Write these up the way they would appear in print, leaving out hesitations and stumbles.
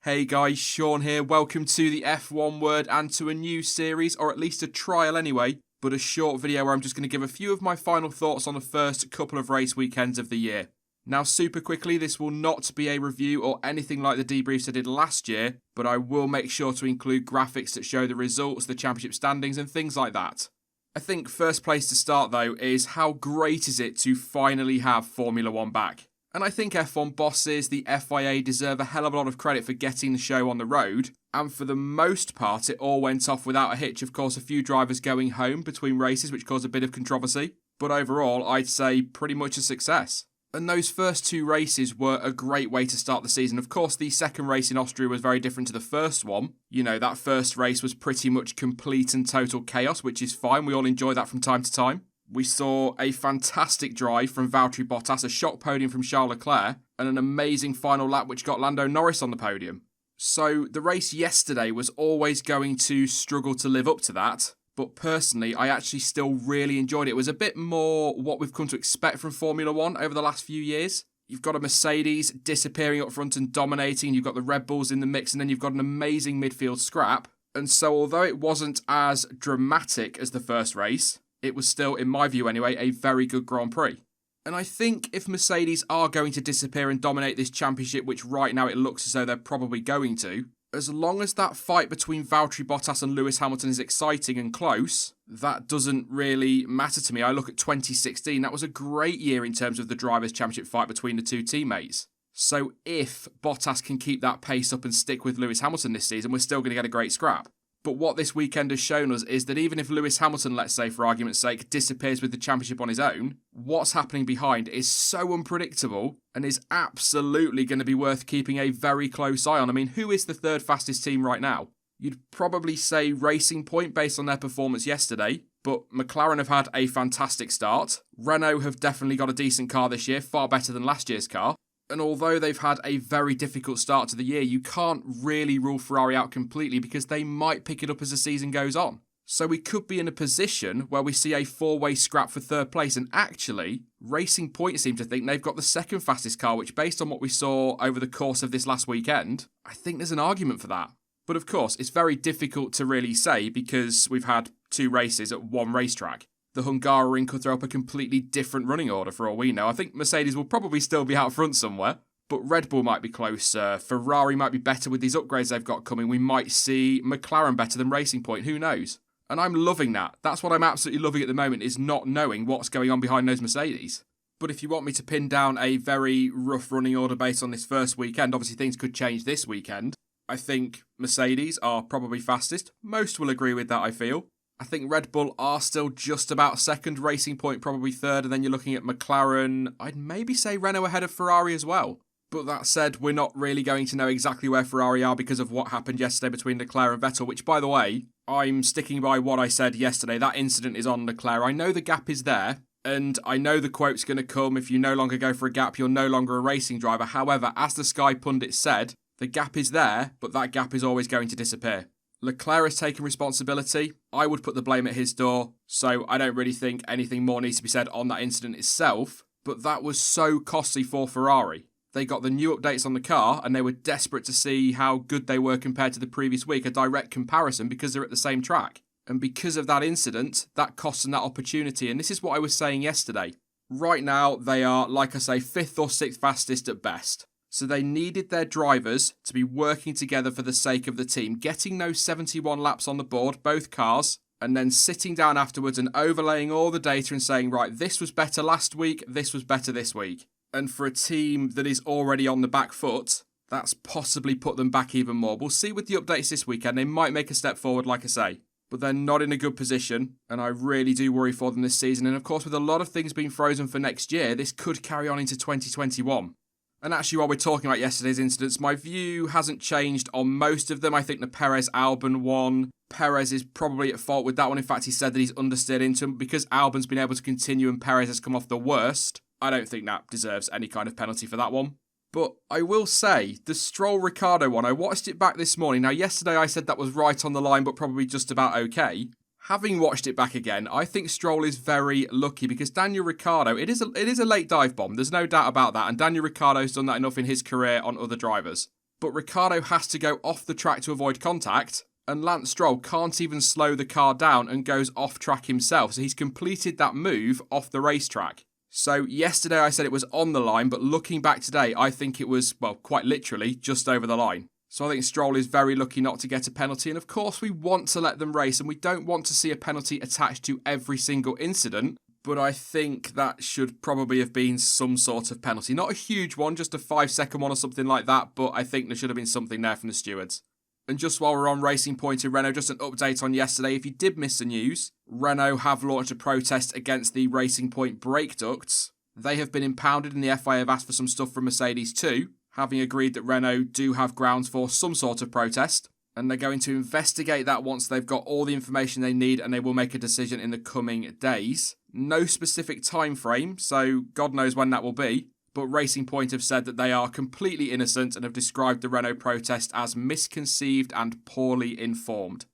Hey guys, Sean here. Welcome to the F1 Word and to a new series, or at least a trial anyway, but a short video where I'm just going to give a few of my final thoughts on the first couple of race weekends of the year. Now, super quickly, this will not be a review or anything like the debriefs I did last year, but I will make sure to include graphics that show the results, the championship standings and things like that. I think first place to start though is how great is it to finally have Formula 1 back. And I think F1 bosses, the FIA, deserve a hell of a lot of credit for getting the show on the road. And for the most part, it all went off without a hitch. Of course, a few drivers going home between races, which caused a bit of controversy. But overall, I'd say pretty much a success. And those first two races were a great way to start the season. Of course, the second race in Austria was very different to the first one. You know, that first race was pretty much complete and total chaos, which is fine. We all enjoy that from time to time. We saw a fantastic drive from Valtteri Bottas, a shock podium from Charles Leclerc, and an amazing final lap which got Lando Norris on the podium. So the race yesterday was always going to struggle to live up to that, but personally I actually still really enjoyed it. It was a bit more what we've come to expect from Formula 1 over the last few years. You've got a Mercedes disappearing up front and dominating, you've got the Red Bulls in the mix, and then you've got an amazing midfield scrap. And so although it wasn't as dramatic as the first race, it was still, in my view anyway, a very good Grand Prix. And I think if Mercedes are going to disappear and dominate this championship, which right now it looks as though they're probably going to, as long as that fight between Valtteri Bottas and Lewis Hamilton is exciting and close, that doesn't really matter to me. I look at 2016, that was a great year in terms of the Drivers' Championship fight between the two teammates. So if Bottas can keep that pace up and stick with Lewis Hamilton this season, we're still going to get a great scrap. But what this weekend has shown us is that even if Lewis Hamilton, let's say for argument's sake, disappears with the championship on his own, what's happening behind is so unpredictable and is absolutely going to be worth keeping a very close eye on. I mean, who is the third fastest team right now? You'd probably say Racing Point based on their performance yesterday, but McLaren have had a fantastic start. Renault have definitely got a decent car this year, far better than last year's car. And although they've had a very difficult start to the year, you can't really rule Ferrari out completely because they might pick it up as the season goes on. So we could be in a position where we see a four-way scrap for third place. And actually, Racing Point seem to think they've got the second fastest car, which based on what we saw over the course of this last weekend, I think there's an argument for that. But of course, it's very difficult to really say because we've had two races at one racetrack. The Hungaroring could throw up a completely different running order for all we know. I think Mercedes will probably still be out front somewhere, but Red Bull might be closer. Ferrari might be better with these upgrades they've got coming. We might see McLaren better than Racing Point. Who knows? And I'm loving that. That's what I'm absolutely loving at the moment, is not knowing what's going on behind those Mercedes. But if you want me to pin down a very rough running order based on this first weekend, obviously things could change this weekend. I think Mercedes are probably fastest. Most will agree with that, I feel. I think Red Bull are still just about second, Racing Point probably third, and then you're looking at McLaren. I'd maybe say Renault ahead of Ferrari as well. But that said, we're not really going to know exactly where Ferrari are because of what happened yesterday between Leclerc and Vettel, which, by the way, I'm sticking by what I said yesterday. That incident is on Leclerc. I know the gap is there, and I know the quote's going to come, if you no longer go for a gap, you're no longer a racing driver. However, as the Sky pundit said, the gap is there, but that gap is always going to disappear. Leclerc has taken responsibility. I would put the blame at his door, so I don't really think anything more needs to be said on that incident itself, but that was so costly for Ferrari. They got the new updates on the car, and they were desperate to see how good they were compared to the previous week, a direct comparison because they're at the same track. And because of that incident, that cost them that opportunity, and this is what I was saying yesterday. Right now, they are, like I say, 5th or 6th fastest at best. So they needed their drivers to be working together for the sake of the team, getting those 71 laps on the board, both cars, and then sitting down afterwards and overlaying all the data and saying, right, this was better last week, this was better this week. And for a team that is already on the back foot, that's possibly put them back even more. We'll see with the updates this weekend. They might make a step forward, like I say, but they're not in a good position, and I really do worry for them this season. And of course, with a lot of things being frozen for next year, this could carry on into 2021. And actually, while we're talking about yesterday's incidents, my view hasn't changed on most of them. I think the Perez-Albon one, Perez is probably at fault with that one. In fact, he said that he's understeered into him because Albon's been able to continue and Perez has come off the worst. I don't think that deserves any kind of penalty for that one. But I will say, the Stroll-Ricciardo one, I watched it back this morning. Now, yesterday I said that was right on the line, but probably just about okay. Having watched it back again, I think Stroll is very lucky because Daniel Ricciardo, it is a late dive bomb. There's no doubt about that. And Daniel Ricciardo's done that enough in his career on other drivers. but Ricciardo has to go off the track to avoid contact, and Lance Stroll can't even slow the car down and goes off track himself, so he's completed that move off the racetrack. So yesterday I said it was on the line, but looking back today, I think it was, well, quite literally, just over the line. So I think Stroll is very lucky not to get a penalty, and of course we want to let them race, and we don't want to see a penalty attached to every single incident, but I think that should probably have been some sort of penalty. Not a huge one, just a 5-second one or something like that, but I think there should have been something there from the stewards. And just while we're on Racing Point and Renault, just an update on yesterday. If you did miss the news, Renault have launched a protest against the Racing Point brake ducts. They have been impounded and the FIA have asked for some stuff from Mercedes too, having agreed that Renault do have grounds for some sort of protest. And they're going to investigate that once they've got all the information they need, and they will make a decision in the coming days. No specific time frame, so God knows when that will be. But Racing Point have said that they are completely innocent and have described the Renault protest as misconceived and poorly informed.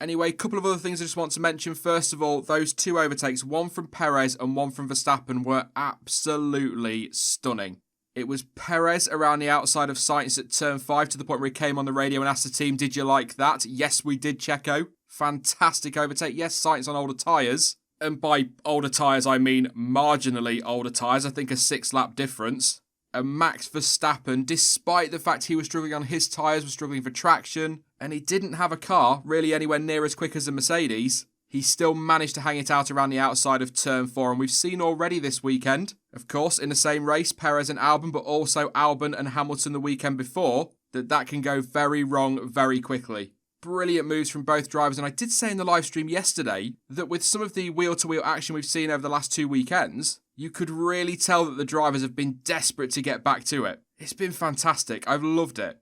Anyway, a couple of other things I just want to mention. First of all, those two overtakes, one from Perez and one from Verstappen, were absolutely stunning. It was Perez around the outside of Sainz at turn 5 to the point where he came on the radio and asked the team, "Did you like that?" Yes, we did, Checo. Fantastic overtake. Yes, Sainz on older tyres. And by older tyres, I mean marginally older tyres. I think a 6-lap difference. And Max Verstappen, despite the fact he was struggling on his tyres, was struggling for traction, and he didn't have a car really anywhere near as quick as a Mercedes, he still managed to hang it out around the outside of turn 4. And we've seen already this weekend, of course, in the same race, Perez and Albon, but also Albon and Hamilton the weekend before, that can go very wrong very quickly. Brilliant moves from both drivers, and I did say in the live stream yesterday that with some of the wheel-to-wheel action we've seen over the last 2 weekends, you could really tell that the drivers have been desperate to get back to it. It's been fantastic. I've loved it.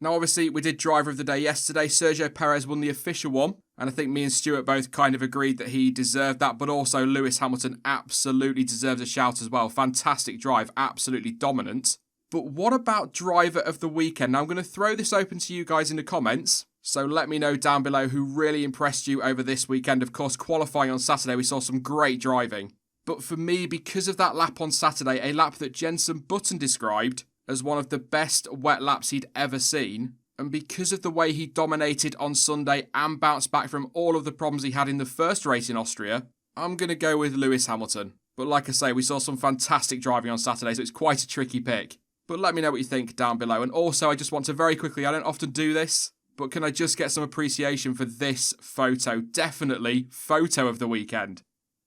Now, obviously, we did driver of the day yesterday. Sergio Perez won the official one, and I think me and Stuart both kind of agreed that he deserved that, but also Lewis Hamilton absolutely deserves a shout as well. Fantastic drive, absolutely dominant. But what about driver of the weekend? Now, I'm going to throw this open to you guys in the comments. So let me know down below who really impressed you over this weekend. Of course, qualifying on Saturday, we saw some great driving. But for me, because of that lap on Saturday, a lap that Jenson Button described as one of the best wet laps he'd ever seen, and because of the way he dominated on Sunday and bounced back from all of the problems he had in the first race in Austria, I'm going to go with Lewis Hamilton. But like I say, we saw some fantastic driving on Saturday, so it's quite a tricky pick. But let me know what you think down below. And also, I just want to very quickly, I don't often do this, but can I just get some appreciation for this photo? Definitely photo of the weekend.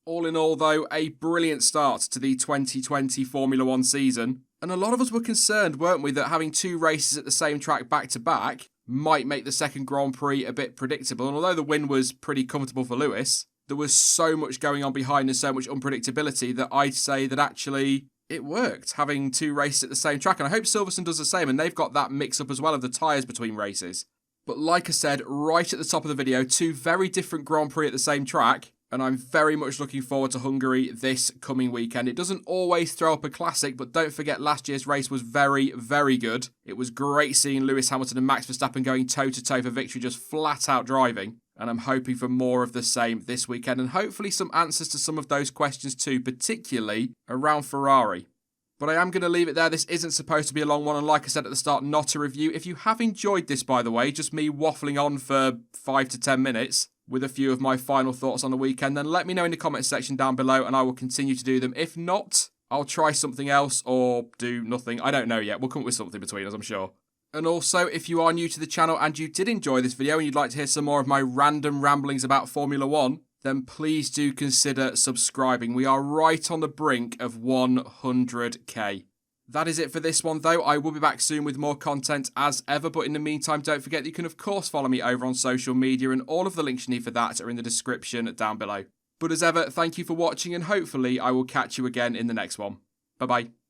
All in all, though, a brilliant start to the 2020 Formula 1 season. And a lot of us were concerned, weren't we, that having 2 races at the same track back-to-back might make the second Grand Prix a bit predictable. And although the win was pretty comfortable for Lewis, there was so much going on behind and so much unpredictability that I'd say that actually it worked, having 2 races at the same track. And I hope Silverstone does the same, and they've got that mix-up as well of the tyres between races. But like I said, right at the top of the video, 2 very different Grand Prix at the same track, and I'm very much looking forward to Hungary this coming weekend. It doesn't always throw up a classic, but don't forget last year's race was very, very good. It was great seeing Lewis Hamilton and Max Verstappen going toe-to-toe for victory, just flat-out driving, and I'm hoping for more of the same this weekend, and hopefully some answers to some of those questions too, particularly around Ferrari. But I am going to leave it there. This isn't supposed to be a long one, and like I said at the start, not a review. If you have enjoyed this, by the way, just me waffling on for 5 to 10 minutes with a few of my final thoughts on the weekend, then let me know in the comments section down below, and I will continue to do them. If not, I'll try something else or do nothing. I don't know yet. We'll come up with something between us, I'm sure. And also, if you are new to the channel and you did enjoy this video and you'd like to hear some more of my random ramblings about Formula 1, then please do consider subscribing. We are right on the brink of 100k. That is it for this one, though. I will be back soon with more content as ever, but in the meantime, don't forget that you can, of course, follow me over on social media, and all of the links you need for that are in the description down below. But as ever, thank you for watching, and hopefully I will catch you again in the next one. Bye-bye.